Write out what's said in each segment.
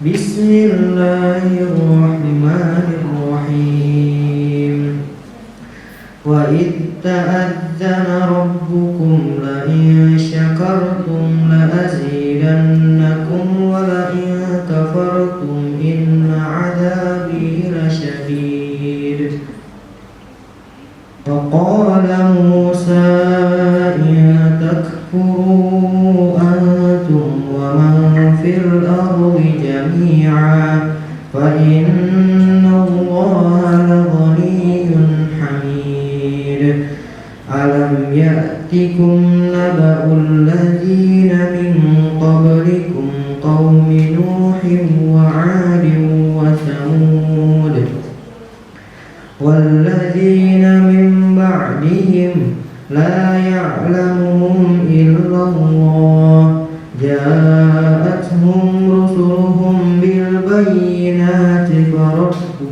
Bismillahirrahmanirrahim. Wa idh ta'adzana rabbukum la in syakartum la azidannakum wa la in kafartum inna 'adzabi lasyadid. Wa qala Musa in takfuru antum wa man fil ardi jami'an fa inna Allaha laghaniyyun hamid. Alam ya'tikum naba'ul ladzina min qablikum qaumi Nuhin wa 'adin wa Thamud walladzina min ba'dihim la ya'lamuhum illallah ja'atuhum rusuluhum bil bayyinati faraddu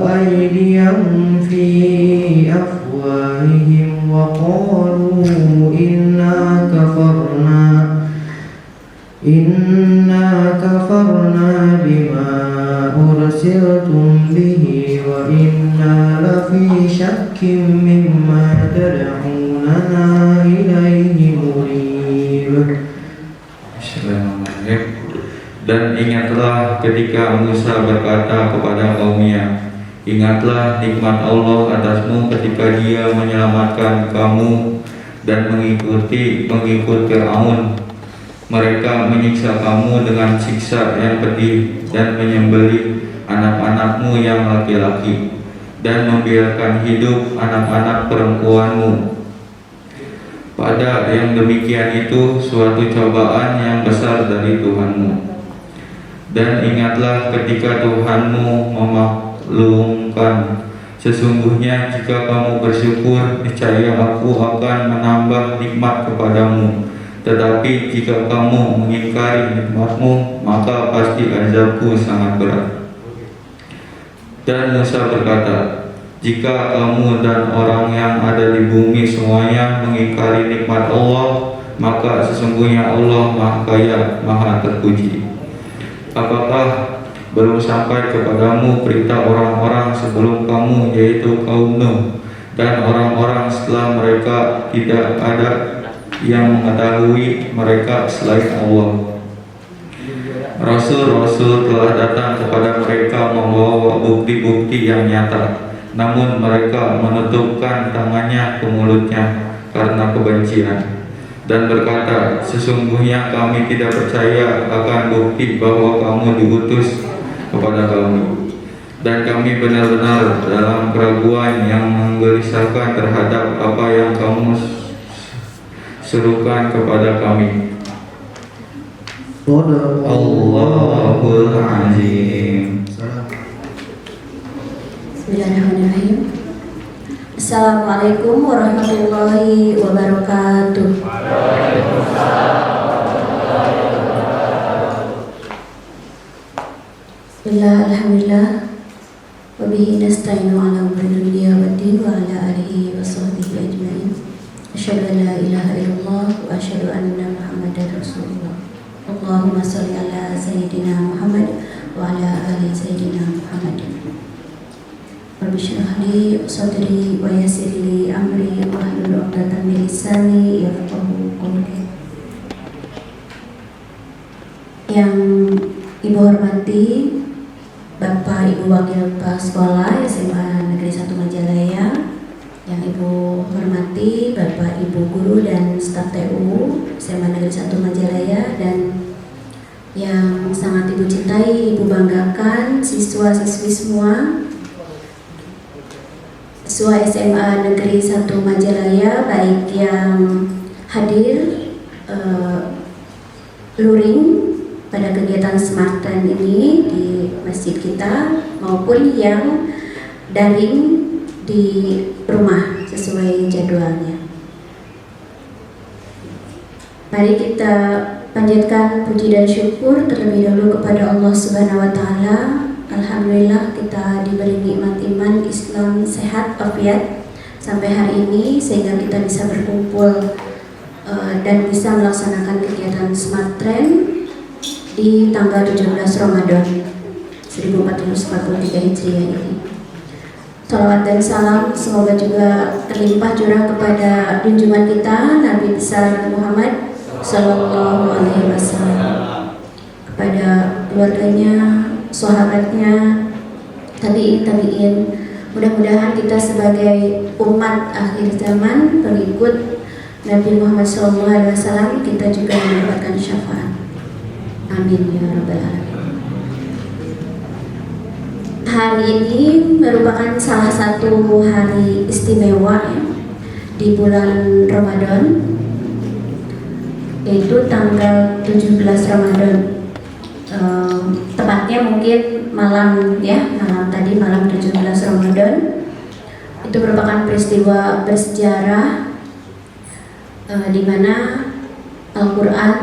aydiyahum fi afwahihim wa qalu inna kafarna bima ursiltum bihi wa inna lafi syakkim mimma tad'unana ilaihi murib. Dan ingatlah ketika Musa berkata kepada kaumnya, ingatlah nikmat Allah atasmu ketika Dia menyelamatkan kamu dan mengikut Fir'aun. Mereka menyiksa kamu dengan siksa yang pedih dan menyembelih anak-anakmu yang laki-laki dan membiarkan hidup anak-anak perempuanmu. Pada yang demikian itu suatu cobaan yang besar dari Tuhanmu. Dan ingatlah ketika Tuhanmu memaklumkan, sesungguhnya jika kamu bersyukur, niscaya Aku akan menambah nikmat kepadamu. Tetapi jika kamu mengingkari nikmatmu, maka pasti azabku sangat berat. Dan Musa berkata, jika kamu dan orang yang ada di bumi semuanya mengingkari nikmat Allah, maka sesungguhnya Allah Maha Kaya, Maha Terpuji. Apakah belum sampai kepadamu berita orang-orang sebelum kamu, yaitu kaum Nuh dan orang-orang setelah mereka? Tidak ada yang mengetahui mereka selain Allah. Rasul-rasul telah datang kepada mereka membawa bukti-bukti yang nyata, namun mereka menutupkan tangannya ke mulutnya karena kebencian dan berkata, sesungguhnya kami tidak percaya akan bukti bahwa kamu diutus kepada kami, dan kami benar-benar dalam keraguan yang menggelisahkan terhadap apa yang kamu serukan kepada kami. Allahul Azim. Bismillahirrahmanirrahim. Assalamualaikum warahmatullahi wabarakatuh. Bismillah, alhamdulillah, wa bihi nasta'inu ala umuri dunya waddin wa ala alihi wa sahbihi ajma'in. Asyhadu an la ilaha illallah wa asyhadu anna Muhammadar Rasulullah. Allahumma shalli ala sayyidina Muhammad wa ala ali sayyidina Muhammad. Rabbi shrah li sadri wa yassir li amri wahlul 'uqdatam min lisani yafqahu qawli. Yang Ibu hormati Bapak Ibu Wakil Kepala Sekolah SMA Negeri 1 Majalaya, yang Ibu hormati Bapak Ibu Guru dan staf TU SMA Negeri 1 Majalaya, dan yang sangat Ibu cintai, Ibu banggakan siswa-siswi semua, siswa SMA Negeri 1 Majalaya, baik yang hadir luring pada kegiatan Smart Train ini di masjid kita maupun yang daring di rumah sesuai jadwalnya. Mari kita panjatkan puji dan syukur terlebih dahulu kepada Allah Subhanahu wa taala. Alhamdulillah kita diberi nikmat iman, Islam, sehat, afiat sampai hari ini sehingga kita bisa berkumpul dan bisa melaksanakan kegiatan Smart Train di tanggal 17 Ramadan 1443 Hijriah ini. Salawat dan salam semoga juga terlimpah curah kepada junjungan kita Nabi besar Muhammad Sallallahu Alaihi Wasallam, kepada keluarganya, sahabatnya, tabi'in. Mudah-mudahan kita sebagai umat akhir zaman, pengikut Nabi Muhammad SAW, kita juga mendapatkan syafaat. Amin ya rabbal alamin. Hari ini merupakan salah satu hari istimewa ya, di bulan Ramadan, yaitu tanggal 17 Ramadan. Tepatnya mungkin malam 17 Ramadan. Itu merupakan peristiwa bersejarah di mana Al-Quran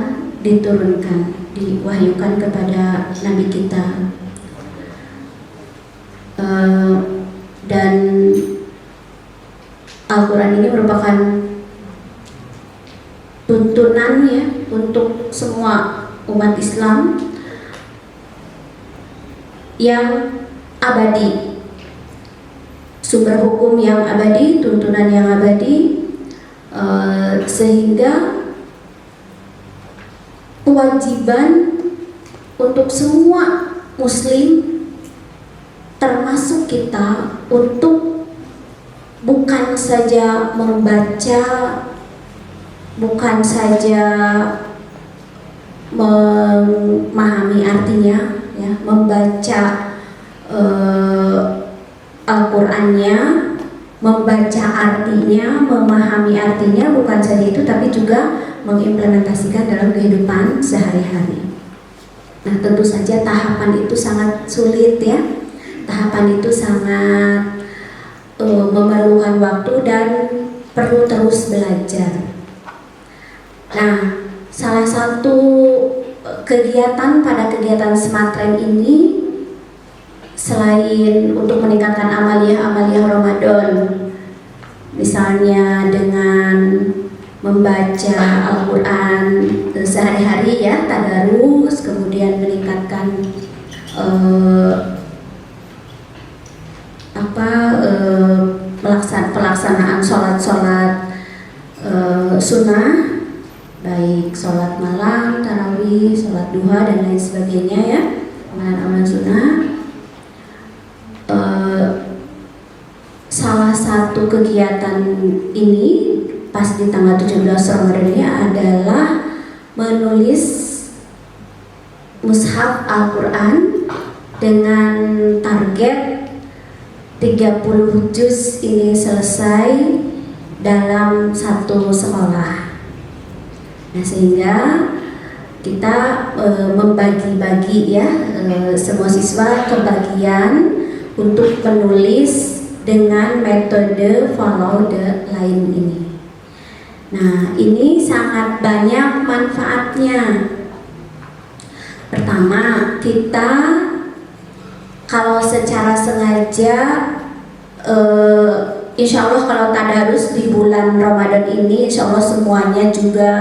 diturunkan, diwahyukan kepada Nabi kita, dan Al-Quran ini merupakan tuntunannya untuk semua umat Islam yang abadi, sumber hukum yang abadi, tuntunan yang abadi, sehingga kewajiban untuk semua muslim termasuk kita untuk bukan saja membaca, bukan saja memahami artinya ya, membaca Al-Qur'annya, membaca artinya, memahami artinya, bukan saja itu tapi juga mengimplementasikan dalam kehidupan sehari-hari. Nah, tentu saja tahapan itu sangat sulit ya. Tahapan itu sangat memerlukan waktu dan perlu terus belajar. Nah, salah satu kegiatan pada kegiatan Smart Train ini, selain untuk meningkatkan amaliyah Ramadan, misalnya dengan membaca Al-Quran sehari-hari ya, tadarus, kemudian meningkatkan pelaksanaan sholat-sholat sunnah, baik sholat malam, tarawih, sholat duha dan lain sebagainya ya, amalan-amalan sunnah. Salah satu kegiatan ini pas di tanggal 17 Ramadan ini adalah menulis mushaf Al-Quran dengan target 30 juz ini selesai dalam satu sekolah. Nah, sehingga kita membagi-bagi ya, semua siswa kebagian untuk menulis dengan metode follow the line ini. Nah, ini sangat banyak manfaatnya. Pertama, kita kalau secara sengaja, insya Allah kalau tadarus di bulan Ramadan ini, insya Allah semuanya juga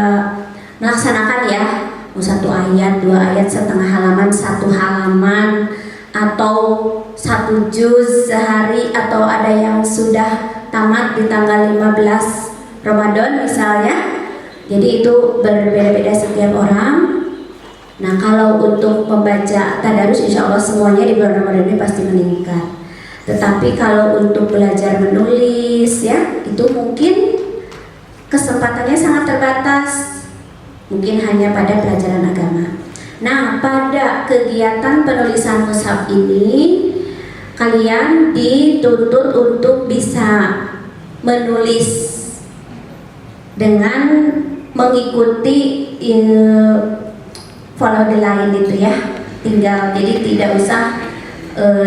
melaksanakan ya, mau 1 ayat, 2 ayat, setengah halaman, 1 halaman, atau 1 juz sehari, atau ada yang sudah tamat di tanggal 15 Ramadan misalnya. Jadi itu berbeda-beda setiap orang. Nah, kalau untuk membaca tadarus insya Allah semuanya di bulan Ramadan ini pasti meningkat. Tetapi kalau untuk belajar menulis ya, itu mungkin kesempatannya sangat terbatas, mungkin hanya pada pelajaran agama. Nah, pada kegiatan penulisan mushaf ini kalian dituntut untuk bisa menulis dengan mengikuti follow the line itu ya, tinggal, jadi tidak usah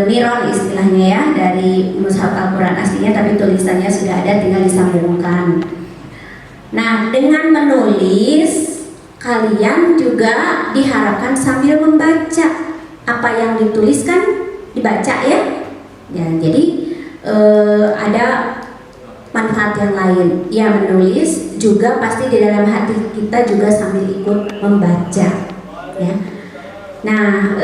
niron istilahnya ya dari mushaf Al-Quran aslinya, tapi tulisannya sudah ada, tinggal disambungkan. Nah, dengan menulis kalian juga diharapkan sambil membaca apa yang dituliskan, dibaca ya. Ya, jadi ada manfaat yang lain. Ya, menulis juga pasti di dalam hati kita juga sambil ikut membaca, ya. Nah,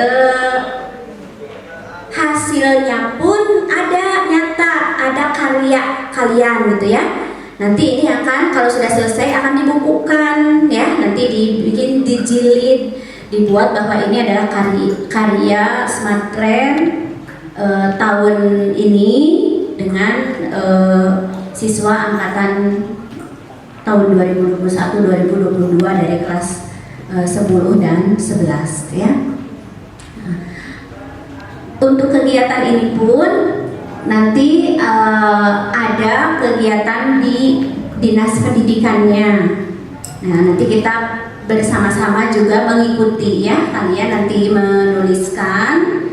hasilnya pun ada nyata, ada karya kalian gitu ya. Nanti ini akan kalau sudah selesai akan dibukukan ya, nanti dibikin dijilid, dibuat bahwa ini adalah karya Smartren tahun ini dengan siswa angkatan tahun 2021-2022 dari kelas 10 dan 11 ya. Untuk kegiatan ini pun nanti ada kegiatan di dinas pendidikannya. Nah, nanti kita bersama-sama juga mengikuti ya. Kalian nanti menuliskan.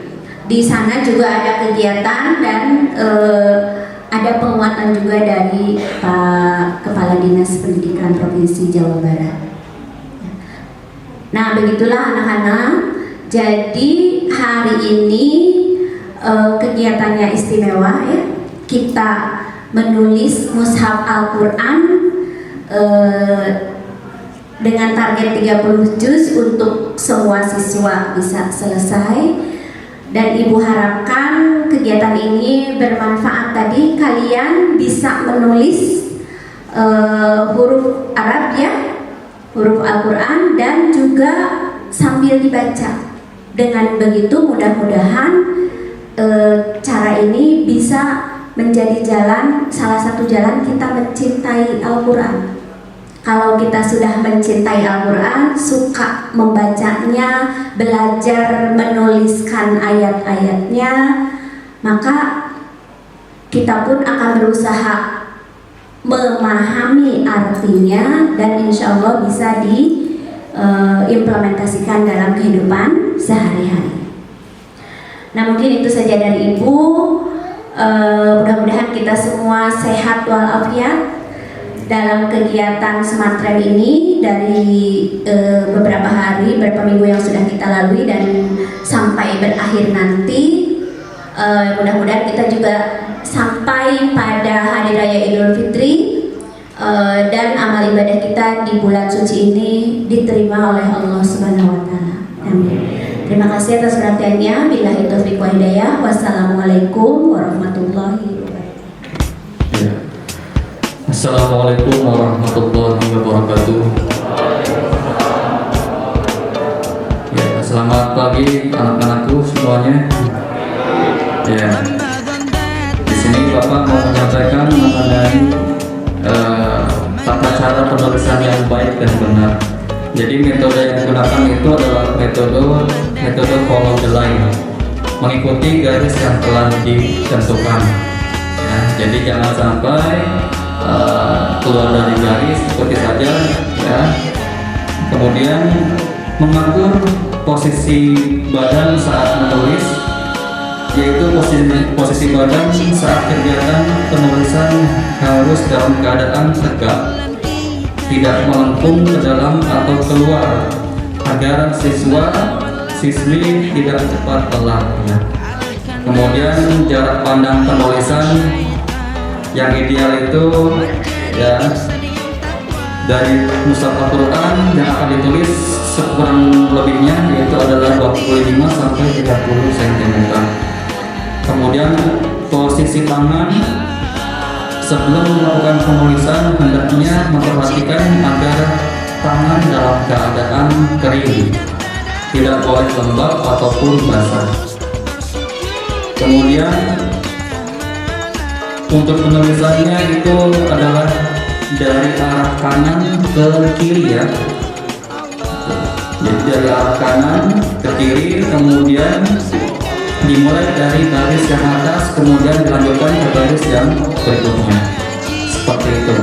Di sana juga ada kegiatan dan ada penguatan juga dari Pak Kepala Dinas Pendidikan Provinsi Jawa Barat. Nah, begitulah anak-anak. Jadi hari ini kegiatannya istimewa ya. Kita menulis mushaf Al-Quran dengan target 30 juz untuk semua siswa bisa selesai. Dan Ibu harapkan kegiatan ini bermanfaat. Tadi kalian bisa menulis huruf Arab ya, huruf Al-Quran, dan juga sambil dibaca. Dengan begitu mudah-mudahan cara ini bisa menjadi jalan, salah satu jalan kita mencintai Al-Quran. Kalau kita sudah mencintai Al-Quran, suka membacanya, belajar menuliskan ayat-ayatnya, maka kita pun akan berusaha memahami artinya dan insya Allah bisa diimplementasikan dalam kehidupan sehari-hari. Nah, mungkin itu saja dari Ibu. Mudah-mudahan kita semua sehat walafiat dalam kegiatan Smartren ini dari beberapa minggu yang sudah kita lalui dan sampai berakhir nanti. Mudah-mudahan kita juga sampai pada Hari Raya Idul Fitri dan amal ibadah kita di bulan suci ini diterima oleh Allah Subhanahu wa Ta'ala. Amin. Terima kasih atas perhatiannya. Billahi taufiq wa hidayah. Wassalamualaikum warahmatullahi wabarakatuh. Assalamualaikum warahmatullahi wabarakatuh. Ya, selamat pagi anak-anakku semuanya. Ya, di sini Bapak mau menyampaikan mengenai tata cara penulisan yang baik dan benar. Jadi metode yang digunakan itu adalah metode follow the line, mengikuti garis yang telah ditentukan. Ya, jadi jangan sampai keluar dari garis, ikuti saja ya. Kemudian mengatur posisi badan saat menulis, yaitu posisi badan saat kegiatan penulisan harus dalam keadaan tegak, tidak melengkung ke dalam atau keluar, agar siswi tidak cepat lelah ya. Kemudian jarak pandang penulisan yang ideal itu ya dari mushaf Al-Quran yang akan ditulis sekurang lebihnya yaitu adalah 25 sampai 30 cm. Kemudian posisi tangan sebelum melakukan penulisan hendaknya memperhatikan agar tangan dalam keadaan kering, tidak boleh lembab ataupun basah. Kemudian untuk penulisannya itu adalah dari arah kanan ke kiri ya. Jadi dari arah kanan ke kiri, kemudian dimulai dari garis yang atas, kemudian dilanjutkan ke garis yang berikutnya. Seperti itu.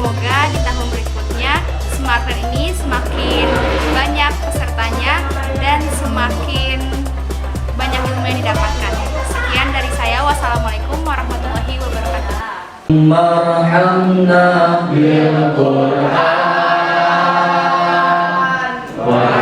Semoga di tahun berikutnya Smartnet ini semakin banyak pesertanya dan semakin banyak ilmu yang didapatkan. Sekian dari saya. Wassalamualaikum warahmatullahi wabarakatuh. Marhamna bil Qur'an wa